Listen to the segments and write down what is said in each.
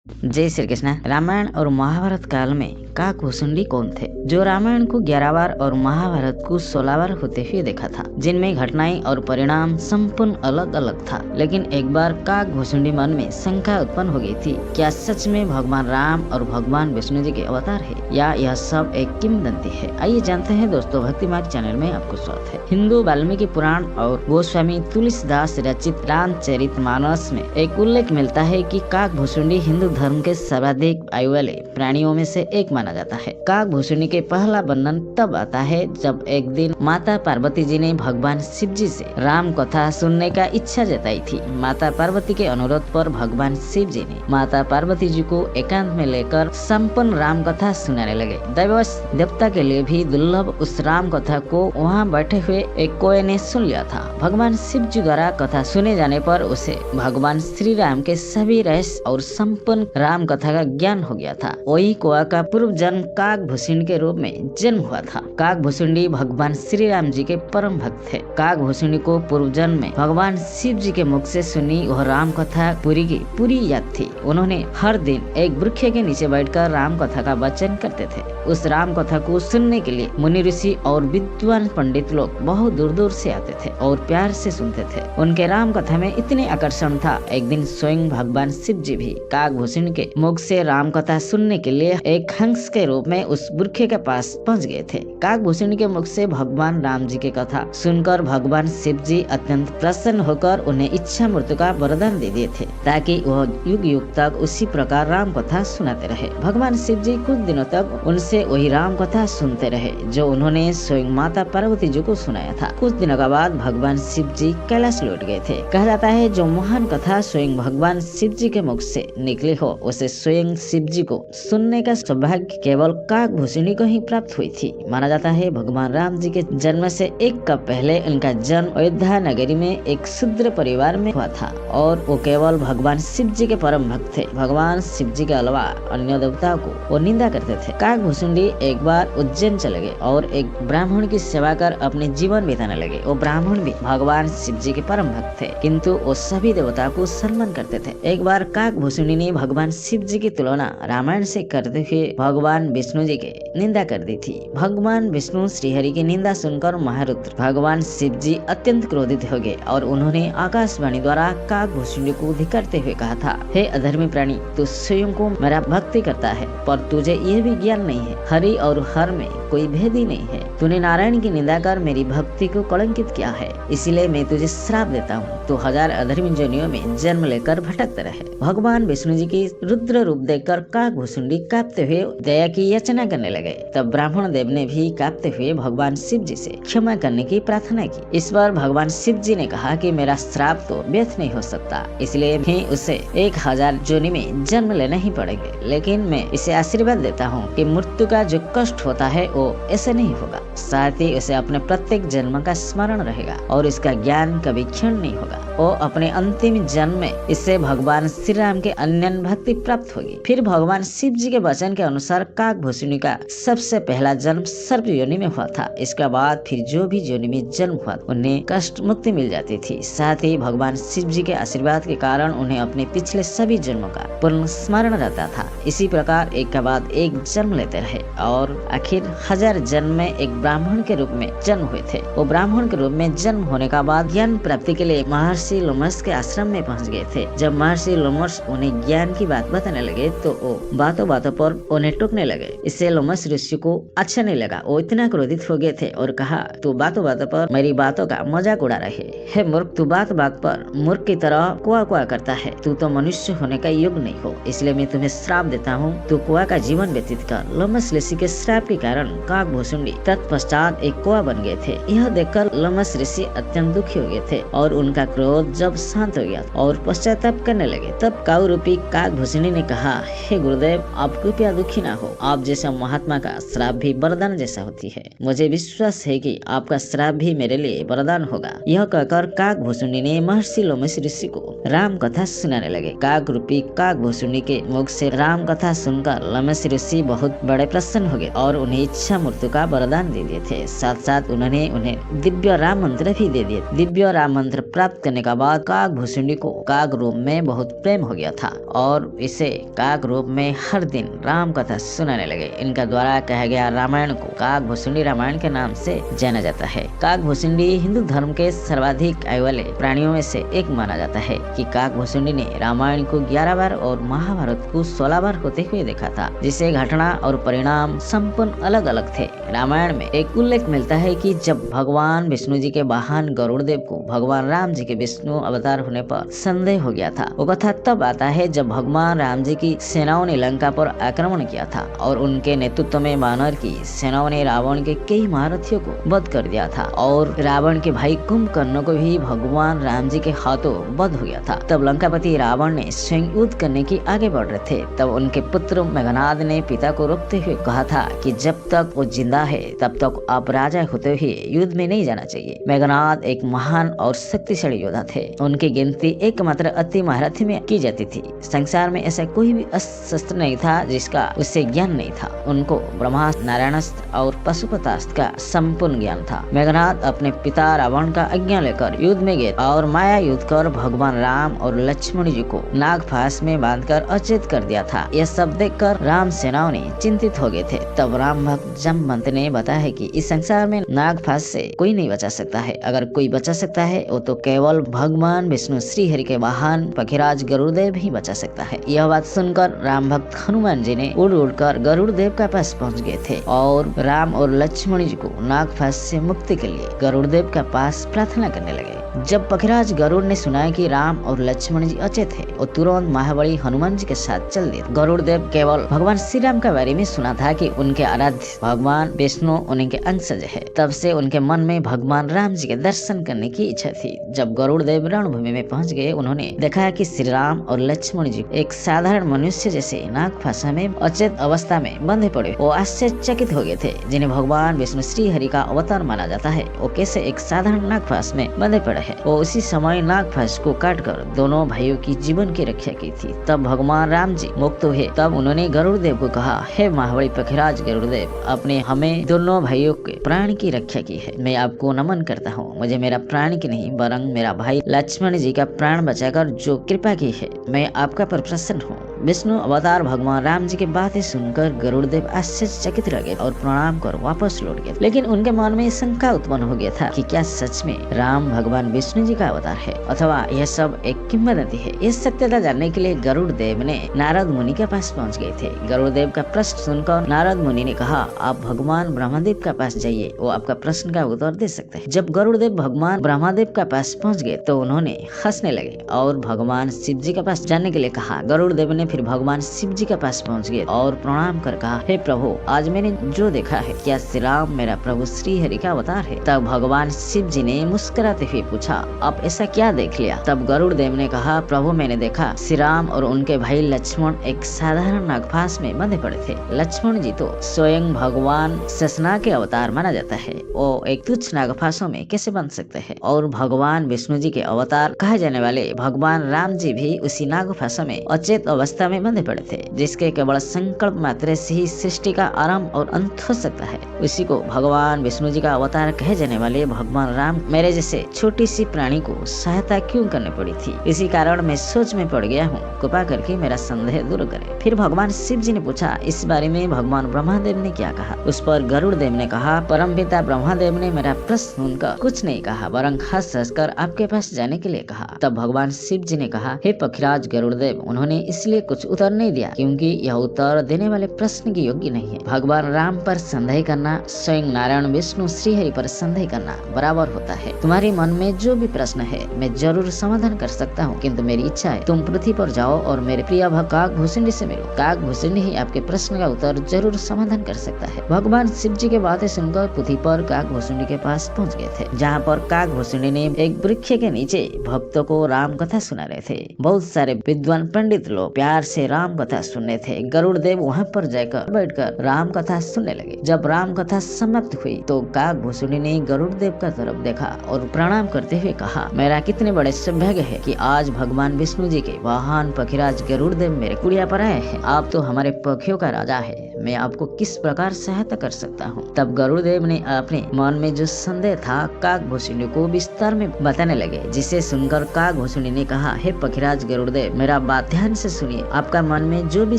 जय श्री कृष्ण। रामायण और महाभारत काल में काकभूषुंडी कौन थे जो रामायण को 11 बार और महाभारत को 16 बार होते हुए देखा था, जिनमें घटनाएं और परिणाम संपूर्ण अलग अलग था। लेकिन एक बार काकभूषुंडी मन में शंका उत्पन्न हो गई थी, क्या सच में भगवान राम और भगवान विष्णु जी के अवतार है या यह सब एक किंवदंती है। आइए जानते हैं दोस्तों, भक्ति मार्ग चैनल में आपको स्वागत है। हिंदू वाल्मीकि पुराण और गोस्वामी तुलसीदास रचित रामचरितमानस में एक उल्लेख मिलता है कि काकभूषुंडी हिंदू धर्म के सर्वाधिक आयु वाले प्राणियों में से एक माना जाता है। काकभूषुंडी के पहला वर्णन तब आता है जब एक दिन माता पार्वती जी ने भगवान शिव जी से राम कथा सुनने का इच्छा जताई थी। माता पार्वती के अनुरोध पर भगवान शिव जी ने माता पार्वती जी को एकांत में लेकर संपूर्ण राम कथा सुनाने लगे। दैवश देवता के लिए भी दुर्लभ उस राम कथा को वहाँ बैठे हुए एक कोय ने सुन लिया था। भगवान शिव जी द्वारा कथा सुने जाने पर उसे भगवान श्री राम के सभी रहस्य और संपूर्ण राम कथा का ज्ञान हो गया था। वही कोआ का पूर्व जन्म काकभूषुंडी के रूप में जन्म हुआ था। काकभूषुंडी भगवान श्री राम जी के परम भक्त थे। काकभूषुंडी को पूर्व जन्म में भगवान शिव जी के मुख से सुनी वह राम कथा पूरी की पूरी याद थी। उन्होंने हर दिन एक वृक्ष के नीचे बैठकर राम कथा का वचन करते थे। उस राम कथा को सुनने के लिए मुनि ऋषि और विद्वान पंडित लोग बहुत दूर दूर से आते थे और प्यार से सुनते थे। उनके राम कथा में इतने आकर्षण था, एक दिन स्वयं भगवान शिव जी भी काकभूषुंडी के मुख से राम कथा सुनने के लिए एक हंस के रूप में उस वृक्ष के पास पहुंच गए थे। काकभूषुंडी के मुख से भगवान राम जी की कथा सुनकर भगवान शिव जी अत्यंत प्रसन्न होकर उन्हें इच्छा मृत्यु का वरदान दे दिए थे, ताकि वह युग युग तक उसी प्रकार राम कथा सुनाते रहे। भगवान शिव जी कुछ दिनों तक उनसे वही राम कथा सुनते रहे जो उन्होंने स्वयं माता पार्वती जी को सुनाया था। कुछ दिनों के बाद भगवान शिव जी कैलाश लौट गए थे। कहा जाता है जो महान कथा स्वयं भगवान शिव जी के मुख से निकली हो उसे स्वयं शिव जी को सुनने का सौभाग्य केवल काकभूषुंडी को ही प्राप्त हुई थी। माना जाता है भगवान राम जी के जन्म से एक कप पहले उनका जन्म अयोध्या नगरी में एक शूद्र परिवार में हुआ था और वो केवल भगवान शिव जी के परम भक्त थे। भगवान शिव जी के अलावा अन्य देवताओं को वो निंदा करते थे। काकभूषुंडी एक बार उज्जैन चले गए और एक ब्राह्मण की सेवा कर अपने जीवन बिताने लगे। वो ब्राह्मण भी भगवान शिव जी के परम भक्त थे, किंतु वो सभी देवताओं को सम्मान करते थे। एक बार काकभूषुंडी ने भगवान शिव जी की तुलना रामायण से करते हुए भगवान विष्णु जी की निंदा कर दी थी। भगवान विष्णु श्रीहरि की निंदा सुनकर महारुद्र भगवान शिव जी अत्यंत क्रोधित हो गए और उन्होंने आकाशवाणी द्वारा काकभूषुंडी को धिक्कारते हुए कहा था, हे अधर्मी प्राणी, तू स्वयं को मेरा भक्ति करता है पर तुझे यह भी ज्ञान नहीं है हरि और हर में कोई भेद ही नहीं है। तूने नारायण की निंदा कर मेरी भक्ति को कलंकित किया है, इसलिए मैं तुझे श्राप देता हूँ, तो 1000 अधर्मी योनियों में जन्म लेकर भटकते रहे। भगवान विष्णु जी की रुद्र रूप देखकर काकभूषुंडी कांपते हुए दया की याचना करने लगे। तब ब्राह्मण देव ने भी कांपते हुए भगवान शिव जी से क्षमा करने की प्रार्थना की। इस पर भगवान शिव जी ने कहा कि मेरा श्राप तो व्यर्थ नहीं हो सकता, इसलिए मैं उसे 1000 योनि में जन्म लेना ही पड़ेंगे, लेकिन मैं इसे आशीर्वाद देता हूँ कि मृत्यु का जो कष्ट होता है वो ऐसे नहीं होगा, साथ ही उसे अपने प्रत्येक जन्म का स्मरण रहेगा और इसका ज्ञान कभी क्षीण नहीं होगा। वो अपने अंतिम जन्म में इससे भगवान श्री राम के अनन्य भक्ति प्राप्त होगी। फिर भगवान शिव जी के वचन के अनुसार काकभूषुंडी का सबसे पहला जन्म सर्प योनि में हुआ था। इसके बाद फिर जो भी योनि में जन्म हुआ उन्हें कष्ट मुक्ति मिल जाती थी। साथ ही भगवान शिव जी के आशीर्वाद के कारण उन्हें अपने पिछले सभी जन्मों का पूर्ण स्मरण रहता था। इसी प्रकार एक के बाद एक जन्म लेते रहे और आखिर 1000 जन्म में एक ब्राह्मण के रूप में जन्म हुए थे। वो ब्राह्मण के रूप में जन्म होने का बाद ज्ञान प्राप्ति के लिए महर्षि लोमस के आश्रम में पहुंच गए थे। जब महर्षि लोमस उन्हें ज्ञान की बात बताने लगे तो वो बातों बातों पर उन्हें टोकने लगे। इससे लोमस ऋषि को अच्छा नहीं लगा। वो इतना क्रोधित हो गए थे और कहा, तू बातों बातों पर मेरी बातों का मजाक उड़ा रहे है मूर्ख, तू बात बात पर मूर्ख की तरह कुआ कुआ करता है, तू तो मनुष्य होने का योग्य नहीं हो, इसलिए मैं तुम्हें श्राप देता हूँ, तू कुआ का जीवन व्यतीत कर। लोमस ऋषि के श्राप के कारण काकभूषुंडी तत्पश्चात एक कुआ बन गए थे। यह देखकर लोमस ऋषि अत्यंत दुखी हो गए थे और उनका क्रोध जब शांत हो गया और पश्चाताप करने लगे, तब काऊ रूपी काकभूषुंडी ने कहा, हे गुरुदेव, आप कृपया दुखी ना हो, आप जैसा महात्मा का श्राप भी वरदान जैसा होती है, मुझे विश्वास है कि आपका श्राप भी मेरे लिए वरदान होगा। यह कहकर काकभूषुंडी ने महर्षि लोमस ऋषि को राम कथा सुनाने लगे। काक रूपी काकभूषुंडी के मुख से राम कथा सुनकर लोमस ऋषि बहुत बड़े प्रसन्न हो गए और उन्हें इच्छा मृत्यु का वरदान दे दिए थे। साथ साथ उन्होंने उन्हें दिव्य राम मंत्र भी दे दिए। दिव्य राम मंत्र प्राप्त करने के बाद काक भुसुंडी को काक रूप में बहुत प्रेम हो गया था और इसे काक रूप में हर दिन राम कथा सुनाने लगे। इनका द्वारा कहा गया रामायण को काक भुसुंडी रामायण के नाम से जाना जाता है। काक भुसुंडी हिंदू धर्म के सर्वाधिक आयु वाले प्राणियों में से एक माना जाता है कि काक भुसुंडी ने रामायण को 11 बार और महाभारत को 16 बार होते हुए देखा था, जिसे घटना और परिणाम संपूर्ण अलग अलग थे। रामायण में एक उल्लेख मिलता है कि जब भगवान विष्णु जी के वाहन गरुड़ देव को भगवान राम जी के विष्णु अवतार होने पर संदेह हो गया था। वो कथा तब आता है जब भगवान राम जी की सेनाओं ने लंका पर आक्रमण किया था और उनके नेतृत्व में वानर की सेनाओं ने रावण के कई महारथियों को वध कर दिया था और रावण के भाई कुंभकर्ण को भी भगवान राम जी के हाथों वध हो गया था। तब लंकापति रावण ने स्वयं युद्ध करने की आगे बढ़ रहे थे। तब उनके पुत्र मेघनाद ने पिता को रोकते हुए कहा था कि जब तक वो जिंदा है तब तक आप राजा होते हुए युद्ध में नहीं जाना चाहिए। मेघनाद एक महान और शक्तिशाली योद्धा थे। उनकी गिनती एकमात्र अति महारथी में की जाती थी। संसार में ऐसा कोई भी अस्त्र नहीं था जिसका उससे ज्ञान नहीं था। उनको ब्रह्मास्त्र, नारायणास्त्र और पशुपतास्त्र का संपूर्ण ज्ञान था। मेघनाद अपने पिता रावण का आज्ञा लेकर युद्ध में गए और माया युद्ध कर भगवान राम और लक्ष्मण जी को नागफास में बांधकर अचेत कर दिया था। यह सब देखकर राम सेनाओं ने चिंतित हो गए थे। तब राम भक्त जमवंत ने बताया है कि इस संसार में नागफास से कोई नहीं बचा सकता है। अगर कोई बचा सकता है वो तो केवल भगवान विष्णु श्री हरि के वाहन पखीराज गरुड़देव ही बचा सकता है। यह बात सुनकर राम भक्त हनुमान जी ने उड़ उड़कर गरुड़देव के पास पहुंच गए थे और राम और लक्ष्मण जी को नागफास से मुक्ति के लिए गरुड़देव के पास प्रार्थना करने लगे। जब पखीराज गरुड़ ने सुना कि राम और लक्ष्मण जी अचेत है, वो तुरंत महाबली हनुमान जी के साथ चल दिए। गरुड़देव केवल भगवान श्री राम के बारे में सुना था कि उनके आराध्य भगवान विष्णु उनके अंशज है। तब से उनके मन में भगवान राम जी के दर्शन करने की इच्छा थी। जब गरुड़देव रणभूमि में पहुंच गए, उन्होंने देखा कि श्री राम और लक्ष्मण जी एक साधारण मनुष्य जैसे नागफासा में अचेत अवस्था में बंधे पड़े। वो आश्चर्यचकित हो गए थे। जिन्हें भगवान विष्णु श्री हरि का अवतार माना जाता है, वो कैसे एक साधारण नागफास में बंधे पड़े है। वो उसी समय नागफास को काटकर दोनों भाइयों की जीवन की रक्षा की थी। तब भगवान राम जी मुक्त हुए। तब उन्होंने गरुड़देव को कहा, हे महाबली पखीराज गरुड़देव, आपने हमें दोनों भाइयों के प्राण की रक्षा की है। मैं आपको नमन करता हूँ। मुझे मेरा प्राण की नहीं वरन मेरा भाई लक्ष्मण जी का प्राण बचाकर जो कृपा की है, मैं आपका पर प्रसन्न हूँ। विष्णु अवतार भगवान राम जी की बातें सुनकर गरुड़देव आश्चर्यचकित रह गए और प्रणाम कर वापस लौट गए। लेकिन उनके मन में शंका उत्पन्न हो गया था कि क्या सच में राम भगवान विष्णु जी का अवतार है अथवा यह सब एक किंवदंती है। इस सत्यता जानने के लिए गरुड़देव ने नारद मुनि के पास पहुंच गए थे। गरुड़देव का प्रश्न सुनकर नारद मुनि ने कहा, आप भगवान ब्रह्मदेव के पास जाइए, वो आपका प्रश्न का उत्तर दे सकते हैं। जब गरुड़देव भगवान ब्रह्मदेव के पास पहुंच गए तो उन्होंने हंसने लगे और भगवान शिव जी के पास जाने के लिए कहा। गरुड़देव ने फिर भगवान शिव जी के पास पहुंच गए और प्रणाम कर कहा, हे प्रभु, आज मैंने जो देखा है, क्या श्री राम मेरा प्रभु श्री हरि का अवतार है? तब भगवान शिव जी ने मुस्कुराते हुए पूछा, आप ऐसा क्या देख लिया? तब गरुड़देव ने कहा, प्रभु, मैंने देखा श्री राम और उनके भाई लक्ष्मण एक साधारण नागफास में बंधे पड़े थे। लक्ष्मण जी तो स्वयं भगवान शेषनाग के अवतार माना जाता है, वो एक तुच्छ नागफासों में कैसे बंध सकते हैं? और भगवान विष्णु जी के अवतार कहे जाने वाले भगवान राम जी भी उसी नागफासों में अचेत अवस्था में बंधे पड़े थे, जिसके केवल संकल्प मात्र से ही सृष्टि का आरंभ और अंत हो सकता है। उसी को भगवान विष्णु जी का अवतार कहे जाने वाले भगवान राम मेरे जैसे छोटी सी प्राणी को सहायता क्यों करनी पड़ी थी? इसी कारण मैं सोच में पड़ गया हूँ, कृपा करके मेरा संदेह दूर करे। फिर भगवान शिव जी ने पूछा, इस बारे में भगवान ब्रह्मदेव ने क्या कहा? उस पर गरुड़देव ने कहा, परमपिता ब्रह्मदेव ने मेरा प्रश्न सुनकर कुछ नहीं कहा, वरन हंस हंस कर आपके पास जाने के लिए कहा। तब भगवान शिव जी ने कहा, हे पखीराज गरुड़देव, उन्होंने इसलिए कुछ उत्तर नहीं दिया क्योंकि यह उत्तर देने वाले प्रश्न की योग्य नहीं है। भगवान राम पर संदेह करना स्वयं नारायण विष्णु श्री हरि पर संदेह करना बराबर होता है। तुम्हारे मन में जो भी प्रश्न है मैं जरूर समाधान कर सकता हूँ, किंतु मेरी इच्छा है तुम पृथ्वी पर जाओ और मेरे प्रिय भक्त काक भुसुंडी से मिलो। काक भुसुंडी ही आपके प्रश्न का उत्तर जरूर समाधान कर सकता है। भगवान शिव जी के बातें सुनकर पृथ्वी पर काक भुसुंडी के पास पहुँच गए थे, जहाँ पर काक भुसुंडी ने एक वृक्ष के नीचे भक्तों को राम कथा सुना रहे थे। बहुत सारे विद्वान पंडित लोग प्यार प्यार से राम कथा सुनने थे। गरुड़ देव वहाँ पर जाकर बैठकर राम कथा सुनने लगे। जब राम कथा समाप्त हुई तो काकभूषुंडी ने गरुड़ देव का तरफ देखा और प्रणाम करते हुए कहा, मेरा कितने बड़े सौभाग्य है कि आज भगवान विष्णु जी के वाहन पखीराज गरुड़ देव मेरे कुड़िया पर आए हैं। आप तो हमारे पक्षियों का राजा है, मैं आपको किस प्रकार सहायता कर सकता हूँ। तब गरुड़ देव ने अपने मन में जो संदेह था काकभूषुंडी को विस्तार में बताने लगे, जिसे सुनकर काकभूषुंडी ने कहा, हे पखीराज गरुड़ देव, मेरा बात ध्यान से सुनिए। आपका मन में जो भी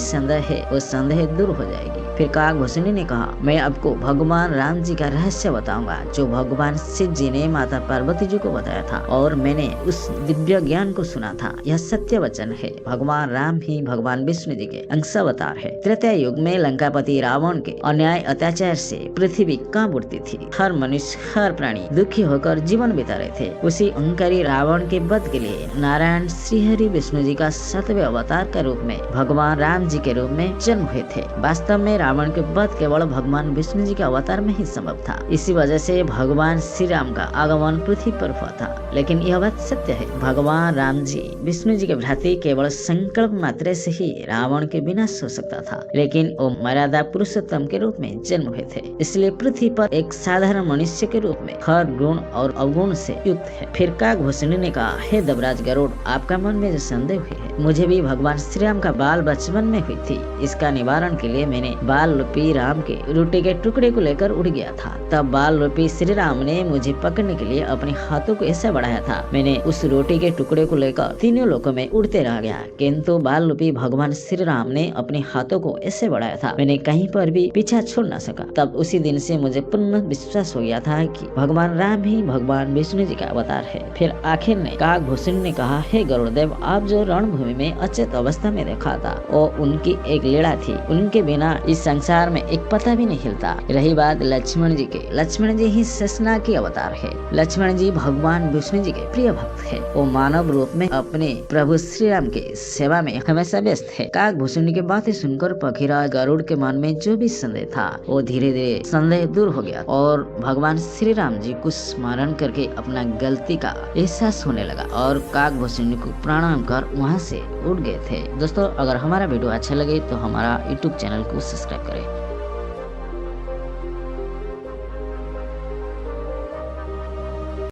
संदेह है वो संदेह दूर हो जाएगी। फिर काकभूषुंडी ने कहा, मैं आपको भगवान राम जी का रहस्य बताऊंगा जो भगवान शिव जी ने माता पार्वती जी को बताया था और मैंने उस दिव्य ज्ञान को सुना था। यह सत्य वचन है। भगवान राम ही भगवान विष्णु जी के अंशावतार है। त्रेता युग में लंकापति रावण के अन्याय अत्याचार से पृथ्वी कांप उठती थी। हर मनुष्य हर प्राणी दुखी होकर जीवन बिता रहे थे। उसी अहंकारी रावण के वध के लिए नारायण श्रीहरि विष्णु जी का 7वें अवतार के रूप में भगवान राम जी के रूप में जन्म हुए थे। वास्तव में रावण के वध केवल भगवान विष्णु जी के अवतार में ही संभव था। इसी वजह से भगवान श्री राम का आगमन पृथ्वी पर हुआ था। लेकिन यह बात सत्य है, भगवान राम जी विष्णु जी के भ्रातृ केवल संकल्प मात्र से ही रावण के विनाश हो सकता था, लेकिन वो मर्यादा पुरुषोत्तम के रूप में जन्म हुए थे। इसलिए पृथ्वी पर एक साधारण मनुष्य के रूप में हर गुण और अवगुण से युक्त है। फिर काकभूषुंडी ने कहा, हे देवराज गरुड़, आपका मन में जो संदेह हुई है, मुझे भी भगवान श्री राम का बाल बचपन में हुई थी। इसका निवारण के लिए मैंने बाल रूपी राम के रोटी के टुकड़े को लेकर उड़ गया था। तब बाल रूपी श्री राम ने मुझे पकड़ने के लिए अपने हाथों को ऐसे बढ़ाया था। मैंने उस रोटी के टुकड़े को लेकर तीनों लोकों में उड़ते रह गया, किंतु बाल रूपी भगवान श्री राम ने अपने हाथों को ऐसे बढ़ाया था, मैंने कहीं पर भी पीछा छोड़ न सका। तब उसी दिन से मुझे पूर्ण विश्वास हो गया था कि भगवान राम ही भगवान विष्णु जी का अवतार है। फिर आखिर में काकभूषुंडी ने कहा, हे गरुड़ देव, आप जो रणभूमि में अचेत अवस्था में देखा था वो उनकी एक लीला थी। उनके बिना इस संसार में एक पता भी नहीं हिलता। रही बात लक्ष्मण जी के, लक्ष्मण जी ही शेषनाग के अवतार है। लक्ष्मण जी भगवान विष्णु जी के प्रिय भक्त है। वो मानव रूप में अपने प्रभु श्री राम के सेवा में हमेशा व्यस्त है। काकभूषुंडी की बातें सुनकर पखीराज गरुड़ के मन में जो भी संदेह था वो धीरे धीरे संदेह दूर हो गया और भगवान श्री राम जी को स्मरण करके अपना गलती का एहसास होने लगा और काकभूषुंडी को प्रणाम कर वहाँ से उठ गए थे। दोस्तों, अगर हमारा वीडियो अच्छा लगे तो हमारा YouTube चैनल को सब्सक्राइब करें।